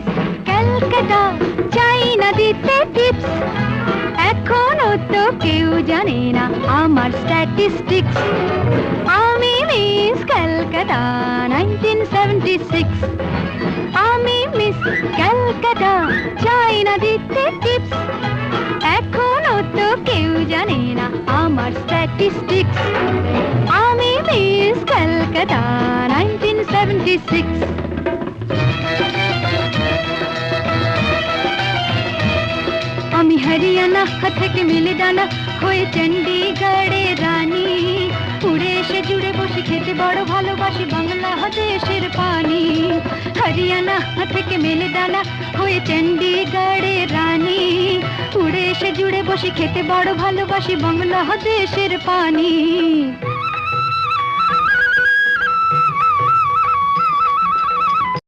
Miss Calcutta, চাই না দিতে টিপস। এখনো তো কেউ জানে না আমার স্ট্যাটিস্টিক্স। আমি মিস ক্যালকাটা 1976। আমি মিস ক্যালকাটা, চাই না দিতে টিপস। এখনো তো কেউ জানে না আমার স্ট্যাটিস্টিক্স। আমি মিস ক্যালকাটা 1976। আমি হরিয়ানা থেকে মিলে ডানা হয়ে চণ্ডীগড়ের রানী। উড়ে এসে জুড়ে বসে খেতে বড় ভালোবাসি বাংলাদেশের পানি। হরিয়ানা থেকে মেলে ডানা হয়ে চণ্ডীগড়ের রানী। উড়ে এসে জুড়ে বসে খেতে বড় ভালোবাসি বাংলাদেশের পানি।